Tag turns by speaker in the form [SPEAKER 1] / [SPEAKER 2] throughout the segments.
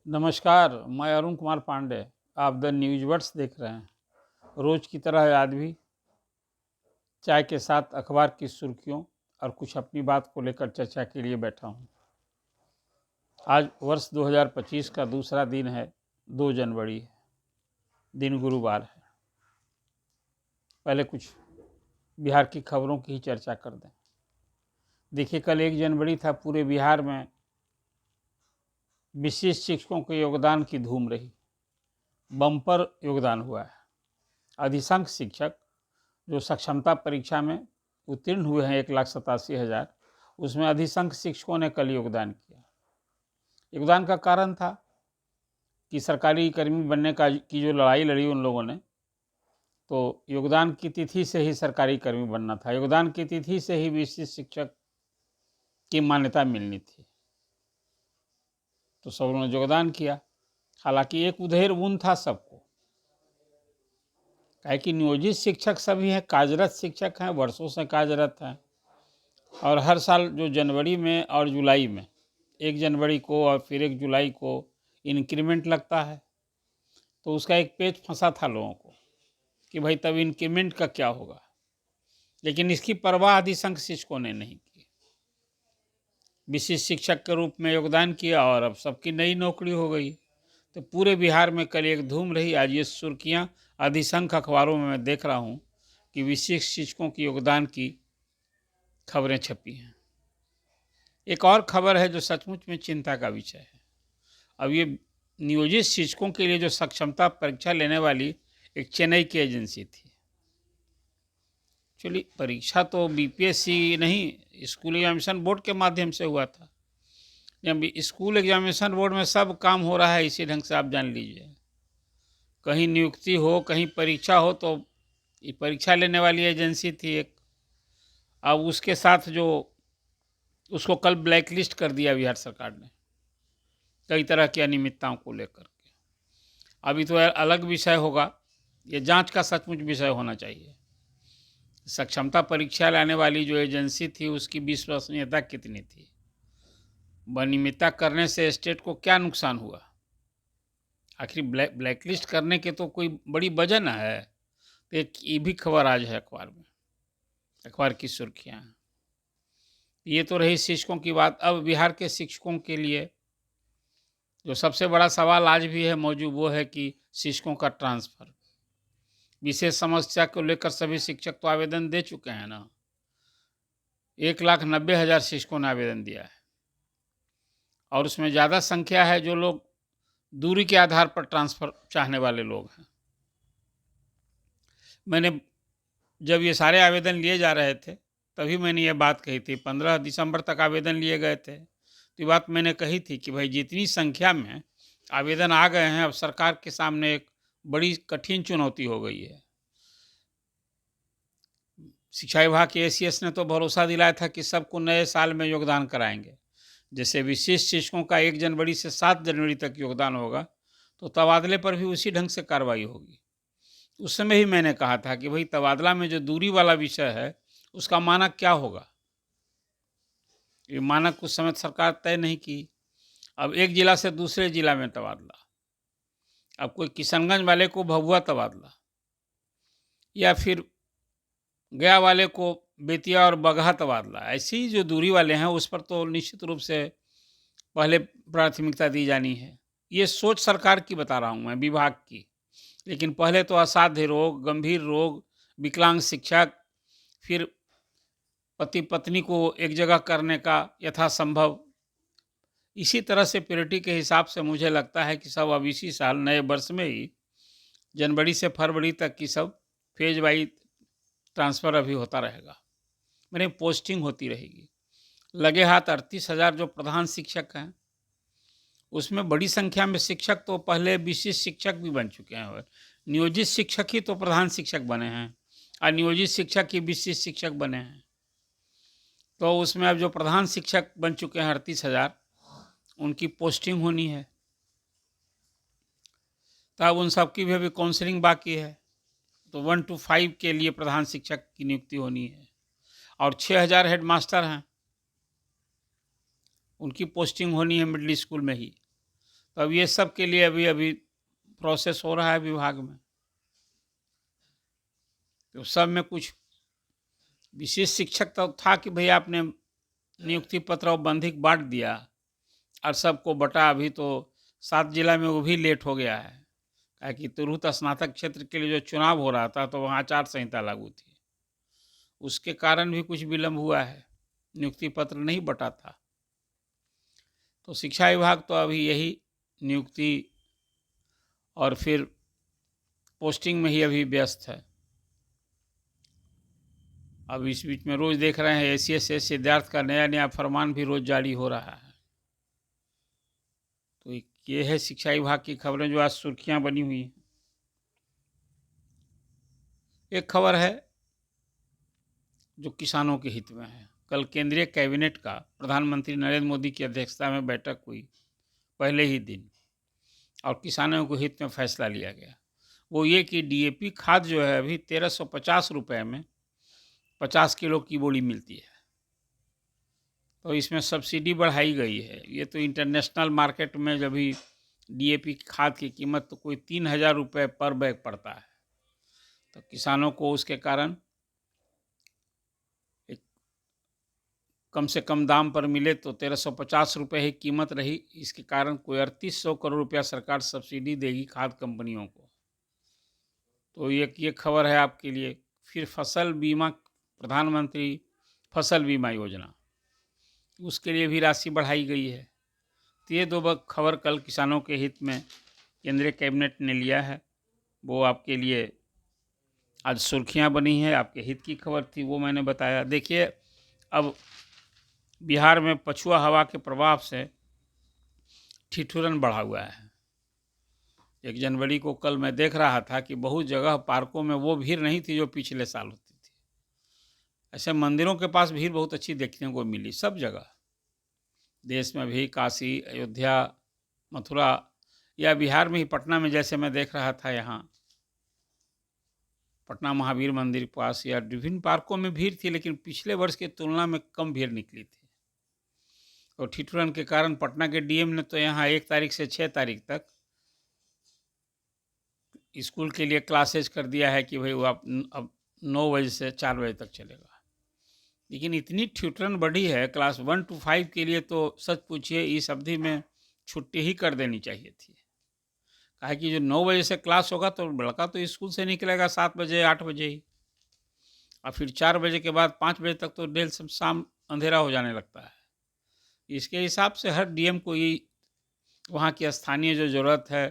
[SPEAKER 1] नमस्कार, मैं अरुण कुमार पांडे। आप द न्यूज वर्ड्स देख रहे हैं। रोज की तरह आज भी चाय के साथ अखबार की सुर्खियों और कुछ अपनी बात को लेकर चर्चा के लिए बैठा हूं। आज वर्ष 2025 का दूसरा दिन है, 2 जनवरी है, दिन गुरुवार है। पहले कुछ बिहार की खबरों की ही चर्चा कर दें। देखिए, कल 1 जनवरी था। पूरे बिहार में विशिष्ट शिक्षकों के योगदान की धूम रही। बम्पर योगदान हुआ है। अधिसंख्य शिक्षक जो सक्षमता परीक्षा में उत्तीर्ण हुए हैं 1,87,000, उसमें अधिसंख्य शिक्षकों ने कल योगदान किया। योगदान का कारण था कि सरकारी कर्मी बनने की जो लड़ाई लड़ी उन लोगों ने, तो योगदान की तिथि से ही सरकारी कर्मी बनना था। योगदान की तिथि से ही विशिष्ट शिक्षक की मान्यता मिलनी थी, तो सब लोगों ने योगदान किया। हालांकि एक उधेड़ ऊन था सबको, काहे कि नियोजित शिक्षक सभी हैं, कार्यरत शिक्षक हैं, वर्षों से कार्यरत हैं, और हर साल जो जनवरी में और जुलाई में 1 जनवरी को और फिर 1 जुलाई को इंक्रीमेंट लगता है, तो उसका एक पेच फंसा था लोगों को कि भाई तब इंक्रीमेंट का क्या होगा। लेकिन इसकी परवाह अधिसंख्य शिक्षकों ने नहीं की। विशिष्ट शिक्षक के रूप में योगदान किया और अब सबकी नई नौकरी हो गई। तो पूरे बिहार में कल एक धूम रही। आज ये सुर्खियाँ अधिसंख्य अखबारों में मैं देख रहा हूँ कि विशिष्ट शिक्षकों की योगदान की खबरें छपी हैं। एक और खबर है जो सचमुच में चिंता का विषय है। अब ये नियोजित शिक्षकों के लिए जो सक्षमता परीक्षा लेने वाली एक चेन्नई की एजेंसी थी। एक्चुअली परीक्षा तो बीपीएससी नहीं, स्कूल एग्जामिनेशन बोर्ड के माध्यम से हुआ था। जब स्कूल एग्जामिनेशन बोर्ड में सब काम हो रहा है इसी ढंग से, आप जान लीजिए। कहीं नियुक्ति हो, कहीं परीक्षा हो, तो ये परीक्षा लेने वाली एजेंसी थी एक। अब उसके साथ जो उसको कल ब्लैक लिस्ट कर दिया बिहार सरकार ने, कई तरह की अनियमितताओं को लेकर के। अभी तो अलग विषय होगा, ये जांच का सचमुच विषय होना चाहिए। सक्षमता परीक्षा लाने वाली जो एजेंसी थी उसकी विश्वसनीयता कितनी थी, अनियमितता करने से स्टेट को क्या नुकसान हुआ। आखिर ब्लैक लिस्ट करने के तो कोई बड़ी वजह न है। तो एक ये भी खबर आज है अखबार में, अखबार की सुर्खियाँ। ये तो रही शिक्षकों की बात। अब बिहार के शिक्षकों के लिए जो सबसे बड़ा सवाल आज भी है मौजूद, वो है कि शिक्षकों का ट्रांसफ़र। विशेष समस्या को लेकर सभी शिक्षक तो आवेदन दे चुके हैं ना। 1,90,000 शिक्षकों ने आवेदन दिया है, और उसमें ज़्यादा संख्या है जो लोग दूरी के आधार पर ट्रांसफ़र चाहने वाले लोग हैं। मैंने जब ये सारे आवेदन लिए जा रहे थे तभी मैंने ये बात कही थी। 15 दिसंबर तक आवेदन लिए गए थे, तो ये बात मैंने कही थी कि भाई जितनी संख्या में आवेदन आ गए हैं, अब सरकार के सामने एक बड़ी कठिन चुनौती हो गई है। शिक्षा विभाग के एसीएस ने तो भरोसा दिलाया था कि सबको नए साल में योगदान कराएंगे। जैसे विशिष्ट शिक्षकों का 1 जनवरी से 7 जनवरी तक योगदान होगा, तो तबादले पर भी उसी ढंग से कार्रवाई होगी। उस समय ही मैंने कहा था कि भाई तबादला में जो दूरी वाला विषय है उसका मानक क्या होगा। ये मानक उस समय सरकार तय नहीं की। अब एक जिला से दूसरे जिला में तबादला, अब कोई किशनगंज वाले को भभुआ तबादला, या फिर गया वाले को बेतिया और बगहा तबादला, ऐसी जो दूरी वाले हैं उस पर तो निश्चित रूप से पहले प्राथमिकता दी जानी है। ये सोच सरकार की बता रहा हूँ मैं, विभाग की। लेकिन पहले तो असाध्य रोग, गंभीर रोग, विकलांग शिक्षक, फिर पति पत्नी को एक जगह करने का यथासंभव, इसी तरह से प्योरिटी के हिसाब से मुझे लगता है कि सब अब इसी साल नए वर्ष में ही जनवरी से फरवरी तक की सब फेज वाइज ट्रांसफ़र अभी होता रहेगा, मैंने पोस्टिंग होती रहेगी। लगे हाथ 38,000 जो प्रधान शिक्षक हैं, उसमें बड़ी संख्या में शिक्षक तो पहले विशिष्ट शिक्षक भी बन चुके हैं, और नियोजित शिक्षक ही तो प्रधान शिक्षक बने हैं, और नियोजित शिक्षक ही विशिष्ट शिक्षक बने हैं। तो उसमें अब जो प्रधान शिक्षक बन चुके हैं 38,000, उनकी पोस्टिंग होनी है। तब उन सब की भी अभी काउंसलिंग बाकी है। तो 1 to 5 के लिए प्रधान शिक्षक की नियुक्ति होनी है, और 6,000 हेड मास्टर हैं, उनकी पोस्टिंग होनी है मिडिल स्कूल में ही। तो अब ये सब के लिए अभी अभी प्रोसेस हो रहा है विभाग में। तो सब में कुछ विशेष शिक्षक तो था कि भैया आपने नियुक्ति पत्र औपबंधिक बांट दिया और सबको बटा, अभी तो 7 जिला में वो भी लेट हो गया है। काहे कि तुरंत स्नातक क्षेत्र के लिए जो चुनाव हो रहा था तो वहाँ आचार संहिता लागू थी, उसके कारण भी कुछ विलम्ब हुआ है, नियुक्ति पत्र नहीं बटा था। तो शिक्षा विभाग तो अभी यही नियुक्ति और फिर पोस्टिंग में ही अभी व्यस्त है। अब इस बीच में रोज़ देख रहे हैं ACS सिद्धार्थ का नया नया फरमान भी रोज़ जारी हो रहा है। तो ये है शिक्षा विभाग की खबरें जो आज सुर्खियां बनी हुई हैं। एक खबर है जो किसानों के हित में है। कल केंद्रीय कैबिनेट का प्रधानमंत्री नरेंद्र मोदी की अध्यक्षता में बैठक हुई पहले ही दिन, और किसानों के हित में फैसला लिया गया। वो ये कि DAP खाद जो है अभी 1350 रुपये में 50 किलो की बोरी मिलती है, तो इसमें सब्सिडी बढ़ाई गई है। ये तो इंटरनेशनल मार्केट में जब भी DAP खाद की कीमत तो कोई 3000 रुपये पर बैग पड़ता है, तो किसानों को उसके कारण एक कम से कम दाम पर मिले तो 1350 रुपये ही कीमत रही। इसके कारण कोई 3800 करोड़ रुपया सरकार सब्सिडी देगी खाद कंपनियों को। तो ये खबर है आपके लिए। फिर फसल बीमा, प्रधानमंत्री फसल बीमा योजना, उसके लिए भी राशि बढ़ाई गई है। तो ये दो खबर कल किसानों के हित में केंद्रीय कैबिनेट ने लिया है, वो आपके लिए आज सुर्खियां बनी है। आपके हित की खबर थी, वो मैंने बताया। देखिए, अब बिहार में पछुआ हवा के प्रभाव से ठिठुरन बढ़ा हुआ है। 1 जनवरी को कल मैं देख रहा था कि बहुत जगह पार्कों में वो भीड़ नहीं थी जो पिछले साल होती थी। ऐसे मंदिरों के पास भीड़ बहुत अच्छी देखने को मिली सब जगह, देश में भी। काशी, अयोध्या, मथुरा या बिहार में ही पटना में जैसे मैं देख रहा था, यहाँ पटना महावीर मंदिर के पास या विभिन्न पार्कों में भीड़ थी, लेकिन पिछले वर्ष की तुलना में कम भीड़ निकली थी। और ठिठुरन के कारण पटना के DM ने तो यहाँ 1 तारीख से 6 तारीख तक स्कूल के लिए क्लासेज कर दिया है कि भाई वो आप अब 9 बजे से 4 बजे तक चलेगा। लेकिन इतनी ठिठुरन बढ़ी है क्लास 1 to 5 के लिए, तो सच पूछिए इस अवधि में छुट्टी ही कर देनी चाहिए थी। काहे कि जो 9 बजे से क्लास होगा तो लड़का तो स्कूल से निकलेगा 7 बजे 8 बजे ही, और फिर 4 बजे के बाद 5 बजे तक तो डेढ़ सब शाम अंधेरा हो जाने लगता है। इसके हिसाब से हर DM को ये वहाँ की स्थानीय जो ज़रूरत है,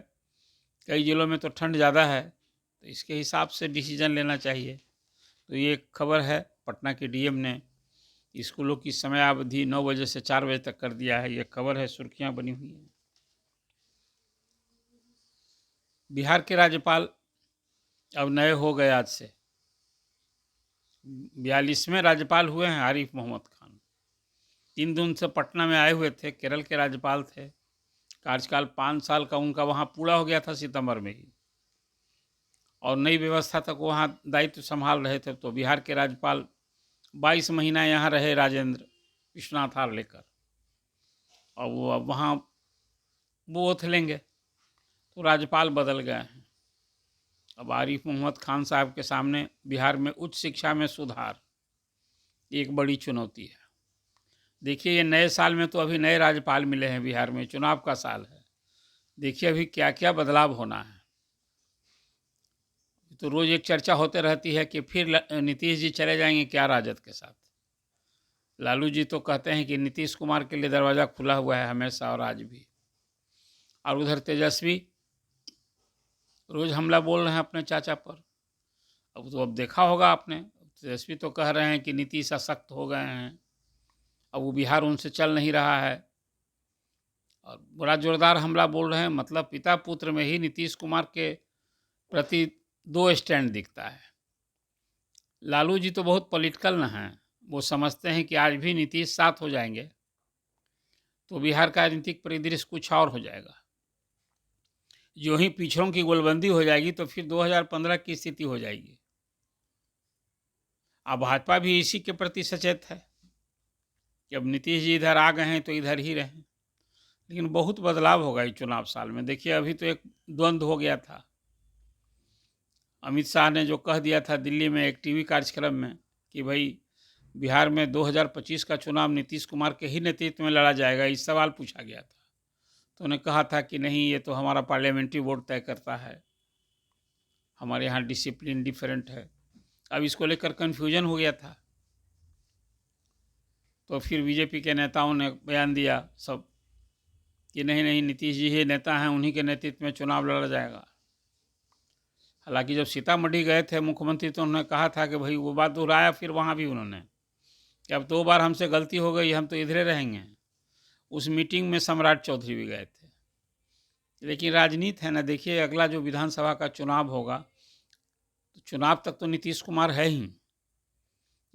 [SPEAKER 1] कई जिलों में तो ठंड ज़्यादा है, तो इसके हिसाब से डिसीजन लेना चाहिए। तो ये खबर है, पटना के DM ने स्कूलों की समयावधि 9 बजे से 4 बजे तक कर दिया है। ये खबर है, सुर्खियाँ बनी हुई हैं। बिहार के राज्यपाल अब नए हो गए, आज से 42वें राज्यपाल हुए हैं आरिफ मोहम्मद खान। 3 दिन से पटना में आए हुए थे, केरल के राज्यपाल थे। कार्यकाल 5 साल का उनका वहाँ पूरा हो गया था सितंबर में ही, और नई व्यवस्था तक वहाँ दायित्व संभाल रहे थे। तो बिहार के राज्यपाल 22 महीना यहाँ रहे, राजेंद्र विश्वनाथ हार्लेकर, और वो अब वहाँ वो ओथ लेंगे, तो राज्यपाल बदल गए हैं। अब आरिफ मोहम्मद खान साहब के सामने बिहार में उच्च शिक्षा में सुधार एक बड़ी चुनौती है। देखिए, ये नए साल में तो अभी नए राज्यपाल मिले हैं, बिहार में चुनाव का साल है। देखिए अभी क्या क्या बदलाव होना है। तो रोज़ एक चर्चा होते रहती है कि फिर नीतीश जी चले जाएंगे क्या राजद के साथ। लालू जी तो कहते हैं कि नीतीश कुमार के लिए दरवाज़ा खुला हुआ है हमेशा और आज भी। और उधर तेजस्वी रोज़ हमला बोल रहे हैं अपने चाचा पर। अब देखा होगा आपने, तेजस्वी तो कह रहे हैं कि नीतीश सशक्त हो गए हैं, अब वो बिहार उनसे चल नहीं रहा है, और बड़ा जोरदार हमला बोल रहे हैं। मतलब पिता पुत्र में ही नीतीश कुमार के प्रति 2 स्टैंड दिखता है। लालू जी तो बहुत पॉलिटिकल न हैं, वो समझते हैं कि आज भी नीतीश साथ हो जाएंगे तो बिहार का राजनीतिक परिदृश्य कुछ और हो जाएगा। जो ही पिछड़ों की गोलबंदी हो जाएगी तो फिर 2015 की स्थिति हो जाएगी। अब भाजपा भी इसी के प्रति सचेत है कि अब नीतीश जी इधर आ गए हैं तो इधर ही रहें। लेकिन बहुत बदलाव होगा इस चुनाव साल में। देखिए अभी तो एक द्वंद्व हो गया था। अमित शाह ने जो कह दिया था दिल्ली में एक टीवी कार्यक्रम में कि भाई बिहार में 2025 का चुनाव नीतीश कुमार के ही नेतृत्व में लड़ा जाएगा, इस सवाल पूछा गया था। तो उन्होंने कहा था कि नहीं, ये तो हमारा पार्लियामेंट्री बोर्ड तय करता है, हमारे यहाँ डिसिप्लिन डिफरेंट है। अब इसको लेकर कन्फ्यूजन हो गया था। तो फिर बीजेपी के नेताओं ने बयान दिया सब कि नहीं नहीं, नीतीश जी ही नेता हैं, उन्हीं के नेतृत्व में चुनाव लड़ा जाएगा। हालांकि जब सीतामढ़ी गए थे मुख्यमंत्री तो उन्होंने कहा था कि भाई वो बात दोहराया फिर वहाँ भी उन्होंने कि अब 2 बार हमसे गलती हो गई, हम तो इधरे रहेंगे। उस मीटिंग में सम्राट चौधरी भी गए थे। लेकिन राजनीति है ना, देखिए अगला जो विधानसभा का चुनाव होगा तो चुनाव तक तो नीतीश कुमार है ही,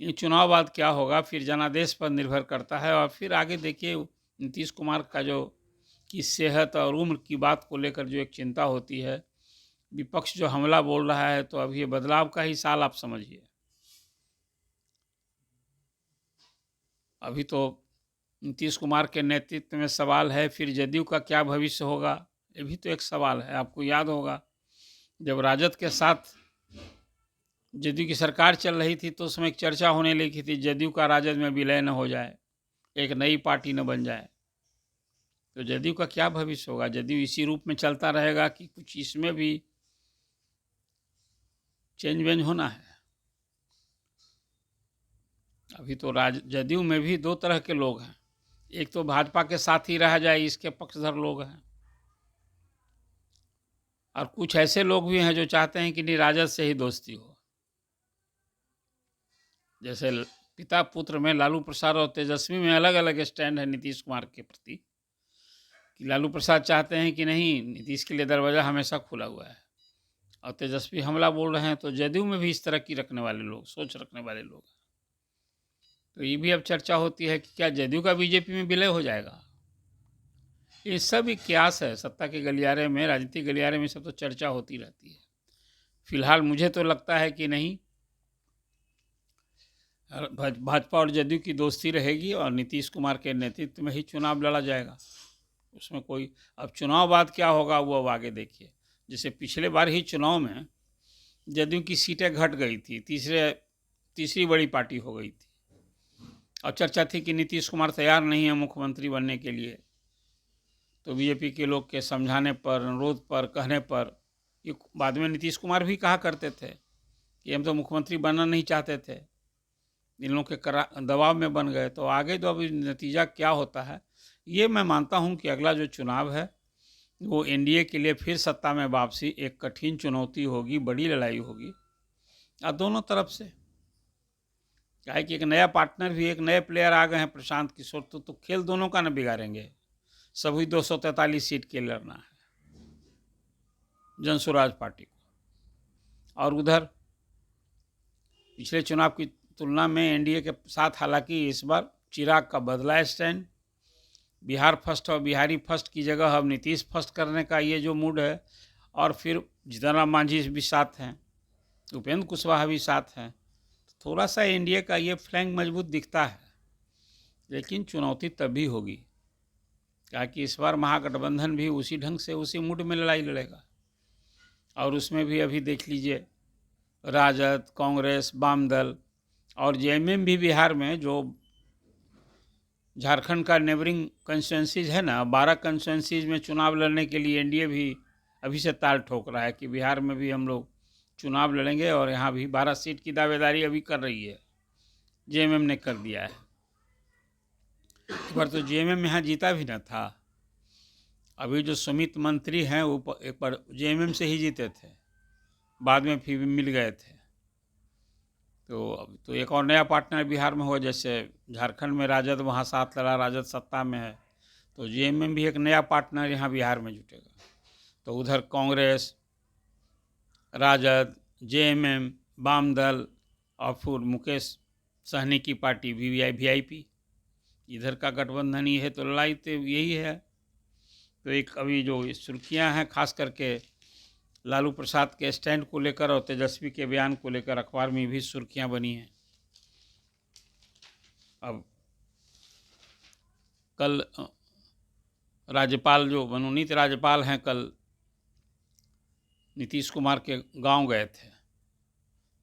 [SPEAKER 1] ये चुनाव बाद क्या होगा फिर जनादेश पर निर्भर करता है। और फिर आगे देखिए नीतीश कुमार का जो की सेहत और उम्र की बात को लेकर जो एक चिंता होती है, विपक्ष जो हमला बोल रहा है, तो अब ये बदलाव का ही साल आप समझिए। अभी तो नीतीश कुमार के नेतृत्व में सवाल है, फिर जदयू का क्या भविष्य होगा, ये भी तो एक सवाल है। आपको याद होगा जब राजद के साथ जदयू की सरकार चल रही थी तो उसमें एक चर्चा होने लगी थी जदयू का राजद में विलय न हो जाए, एक नई पार्टी न बन जाए। तो जदयू का क्या भविष्य होगा? जदयू इसी रूप में चलता रहेगा कि कुछ इसमें भी चेंज वेंज होना है? अभी तो जदयू में भी 2 तरह के लोग हैं, एक तो भाजपा के साथ ही रह जाए इसके पक्षधर लोग हैं, और कुछ ऐसे लोग भी हैं जो चाहते हैं कि नहीं राजद से ही दोस्ती हो। जैसे पिता पुत्र में लालू प्रसाद और तेजस्वी में अलग अलग स्टैंड है नीतीश कुमार के प्रति, कि लालू प्रसाद चाहते हैं कि नहीं नीतीश के लिए दरवाज़ा हमेशा खुला हुआ है, और तेजस्वी हमला बोल रहे हैं। तो जदयू में भी इस तरह की रखने वाले लोग, सोच रखने वाले लोग हैं। तो ये भी अब चर्चा होती है कि क्या जदयू का बीजेपी में विलय हो जाएगा? ये सब एक क्यास है सत्ता के गलियारे में, राजनीतिक गलियारे में सब तो चर्चा होती रहती है। फिलहाल मुझे तो लगता है कि नहीं, भाजपा और जदयू की दोस्ती रहेगी और नीतीश कुमार के नेतृत्व में ही चुनाव लड़ा जाएगा। उसमें कोई, अब चुनाव बाद क्या होगा वो अब आगे देखिए। जैसे पिछले बार ही चुनाव में जदयू की सीटें घट गई थी, तीसरी बड़ी पार्टी हो गई थी, और चर्चा थी कि नीतीश कुमार तैयार नहीं है मुख्यमंत्री बनने के लिए। तो बीजेपी के लोग के समझाने पर, अनुरोध पर, कहने पर, ये बाद में नीतीश कुमार भी कहा करते थे कि हम तो मुख्यमंत्री बनना नहीं चाहते थे, इन लोगों के दबाव में बन गए। तो आगे तो अभी नतीजा क्या होता है, ये मैं मानता हूँ कि अगला जो चुनाव है वो एनडीए के लिए फिर सत्ता में वापसी एक कठिन चुनौती होगी, बड़ी लड़ाई होगी, और दोनों तरफ से। क्या है कि एक नया पार्टनर भी, एक नए प्लेयर आ गए हैं प्रशांत किशोर, तो खेल दोनों का न बिगाड़ेंगे। सभी 243 सीट के लड़ना है जनसुराज पार्टी को। और उधर पिछले चुनाव की तुलना में एनडीए के साथ हालांकि इस बार चिराग का बदला स्टैंड, बिहार फर्स्ट और बिहारी फर्स्ट की जगह अब नीतीश फर्स्ट करने का ये जो मूड है, और फिर जीतन राम मांझी भी साथ हैं, उपेंद्र कुशवाहा भी साथ हैं, तो थोड़ा सा एनडीए का ये फ्लैंक मजबूत दिखता है। लेकिन चुनौती तभी होगी क्या कि इस बार महागठबंधन भी उसी ढंग से, उसी मूड में लड़ाई लड़ेगा। और उसमें भी अभी देख लीजिए राजद, कांग्रेस, वाम दल और जेएमएम भी बिहार में, जो झारखंड का नेबरिंग कंस्टिट्यूंसीज है ना, 12 कंस्टिट्यूंसीज में चुनाव लड़ने के लिए एनडीए भी अभी से ताल ठोक रहा है कि बिहार में भी हम लोग चुनाव लड़ेंगे, और यहाँ भी 12 सीट की दावेदारी अभी कर रही है, जेएमएम ने कर दिया है। एक बार तो जेएमएम यहाँ जीता भी न था। अभी जो सुमित मंत्री हैं वो एक बार जेएमएम से ही जीते थे, बाद में फिर मिल गए थे। तो अब तो एक और नया पार्टनर बिहार में हो, जैसे झारखंड में राजद वहाँ साथ लड़ा, राजद सत्ता में है, तो जेएमएम भी एक नया पार्टनर यहाँ बिहार में जुटेगा। तो उधर कांग्रेस, राजद, जेएमएम, वाम दल और फिर मुकेश सहनी की पार्टी वीआईपी, इधर का गठबंधन ही है। तो लड़ाई तो यही है। तो एक अभी जो सुर्खियां हैं खास करके लालू प्रसाद के स्टैंड को लेकर और तेजस्वी के बयान को लेकर अखबार में भी सुर्खियां बनी हैं। अब कल राज्यपाल जो मनोनीत राज्यपाल हैं कल नीतीश कुमार के गांव गए थे।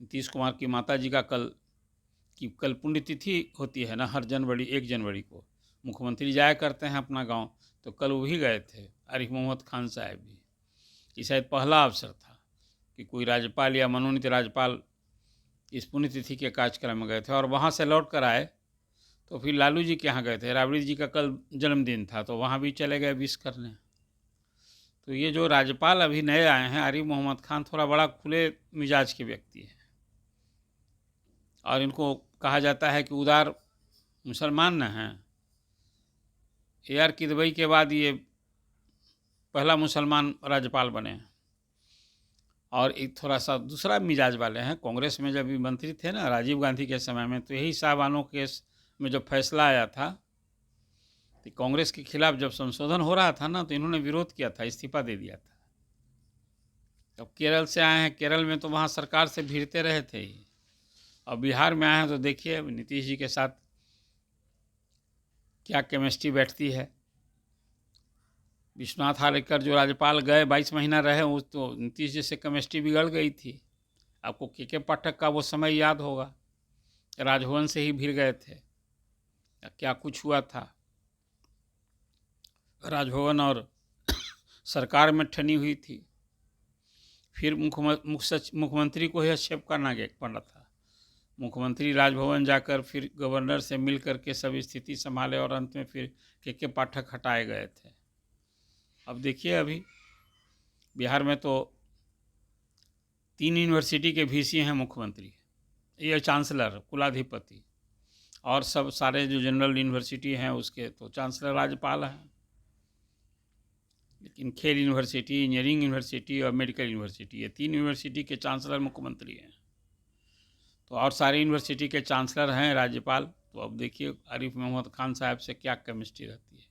[SPEAKER 1] नीतीश कुमार की माताजी का कल पुण्यतिथि होती है ना, हर जनवरी 1 जनवरी को मुख्यमंत्री जाया करते हैं अपना गांव, तो कल वो भी गए थे, आरिफ मोहम्मद खान साहब भी। ये शायद पहला अवसर था कि कोई राज्यपाल या मनोनीत राज्यपाल इस पुण्यतिथि के कार्यक्रम में गए थे, और वहाँ से लौट कर आए तो फिर लालू जी के यहाँ गए थे। राबड़ी जी का कल जन्मदिन था तो वहाँ भी चले गए विश करने। तो ये जो राज्यपाल अभी नए आए हैं आरिफ मोहम्मद खान, थोड़ा बड़ा खुले मिजाज के व्यक्ति हैं, और इनको कहा जाता है कि उदार मुसलमान न हैं। AR किदवई के बाद ये पहला मुसलमान राज्यपाल बने हैं, और एक थोड़ा सा दूसरा मिजाज वाले हैं। कांग्रेस में जब भी मंत्री थे ना राजीव गांधी के समय में, तो यही साहबानों केस में जब फैसला आया था तो कांग्रेस के खिलाफ जब संशोधन हो रहा था ना, तो इन्होंने विरोध किया था, इस्तीफा दे दिया था। अब केरल से आए हैं, केरल में तो वहाँ सरकार से भिड़ते रहे थे ही। अब बिहार में आए हैं तो देखिए नीतीश जी के साथ क्या केमिस्ट्री बैठती है। विश्वनाथ हालेकर जो राज्यपाल गए 22 महीना रहे, वो तो नीतीश जी से केमिस्ट्री बिगड़ गई थी। आपको के पाठक का वो समय याद होगा, राजभवन से ही भिड़ गए थे, क्या कुछ हुआ था। राजभवन और सरकार में ठनी हुई थी। फिर मुख्यमंत्री को ही हस्तक्षेप करना पड़ा था। मुख्यमंत्री राजभवन जाकर फिर गवर्नर से मिल करके सब स्थिति संभाले, और अंत में फिर के पाठक हटाए गए थे। अब देखिए अभी बिहार में तो 3 यूनिवर्सिटी के VC हैं मुख्यमंत्री, ये चांसलर कुलाधिपति, और सब सारे जो जनरल यूनिवर्सिटी हैं उसके तो चांसलर राज्यपाल हैं। लेकिन खेल यूनिवर्सिटी, इंजीनियरिंग यूनिवर्सिटी और मेडिकल यूनिवर्सिटी, ये 3 यूनिवर्सिटी के चांसलर मुख्यमंत्री हैं। तो और सारी यूनिवर्सिटी के चांसलर हैं राज्यपाल। तो अब देखिए आरिफ मोहम्मद खान साहब से क्या केमिस्ट्री रहती है।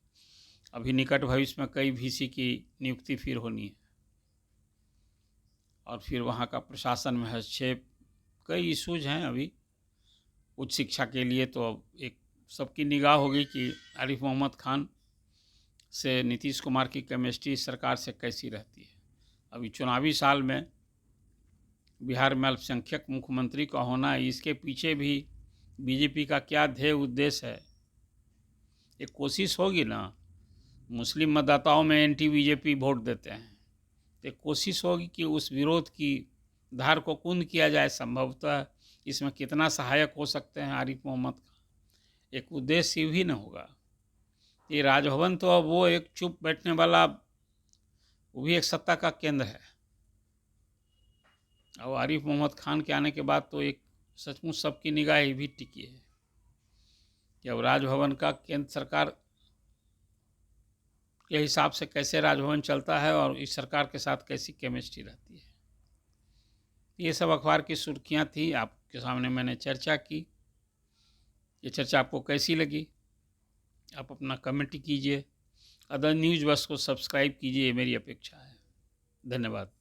[SPEAKER 1] अभी निकट भविष्य में कई VC की नियुक्ति फिर होनी है, और फिर वहाँ का प्रशासन में हस्तक्षेप, कई इशूज हैं अभी उच्च शिक्षा के लिए। तो अब एक सबकी निगाह होगी कि आरिफ मोहम्मद खान से नीतीश कुमार की केमिस्ट्री सरकार से कैसी रहती है। अभी चुनावी साल में बिहार में अल्पसंख्यक मुख्यमंत्री का होना, इसके पीछे भी बीजेपी का क्या ध्येय उद्देश्य है, एक कोशिश होगी ना। मुस्लिम मतदाताओं में एंटी बीजेपी वोट देते हैं, तो एक कोशिश होगी कि उस विरोध की धार को कुंद किया जाए। संभवतः इसमें कितना सहायक हो सकते हैं आरिफ मोहम्मद का, एक उद्देश्य भी न होगा। ये राजभवन तो अब वो एक चुप बैठने वाला, वो भी एक सत्ता का केंद्र है। और आरिफ मोहम्मद खान के आने के बाद तो एक सचमुच सबकी निगाह ही भी टिकी है कि अब राजभवन का केंद्र सरकार के हिसाब से कैसे राजभवन चलता है, और इस सरकार के साथ कैसी केमिस्ट्री रहती है। ये सब अखबार की सुर्खियाँ थी, आपके सामने मैंने चर्चा की। ये चर्चा आपको कैसी लगी, आप अपना कमेंट कीजिए। अदर न्यूज़ बस को सब्सक्राइब कीजिए, ये मेरी अपेक्षा है। धन्यवाद।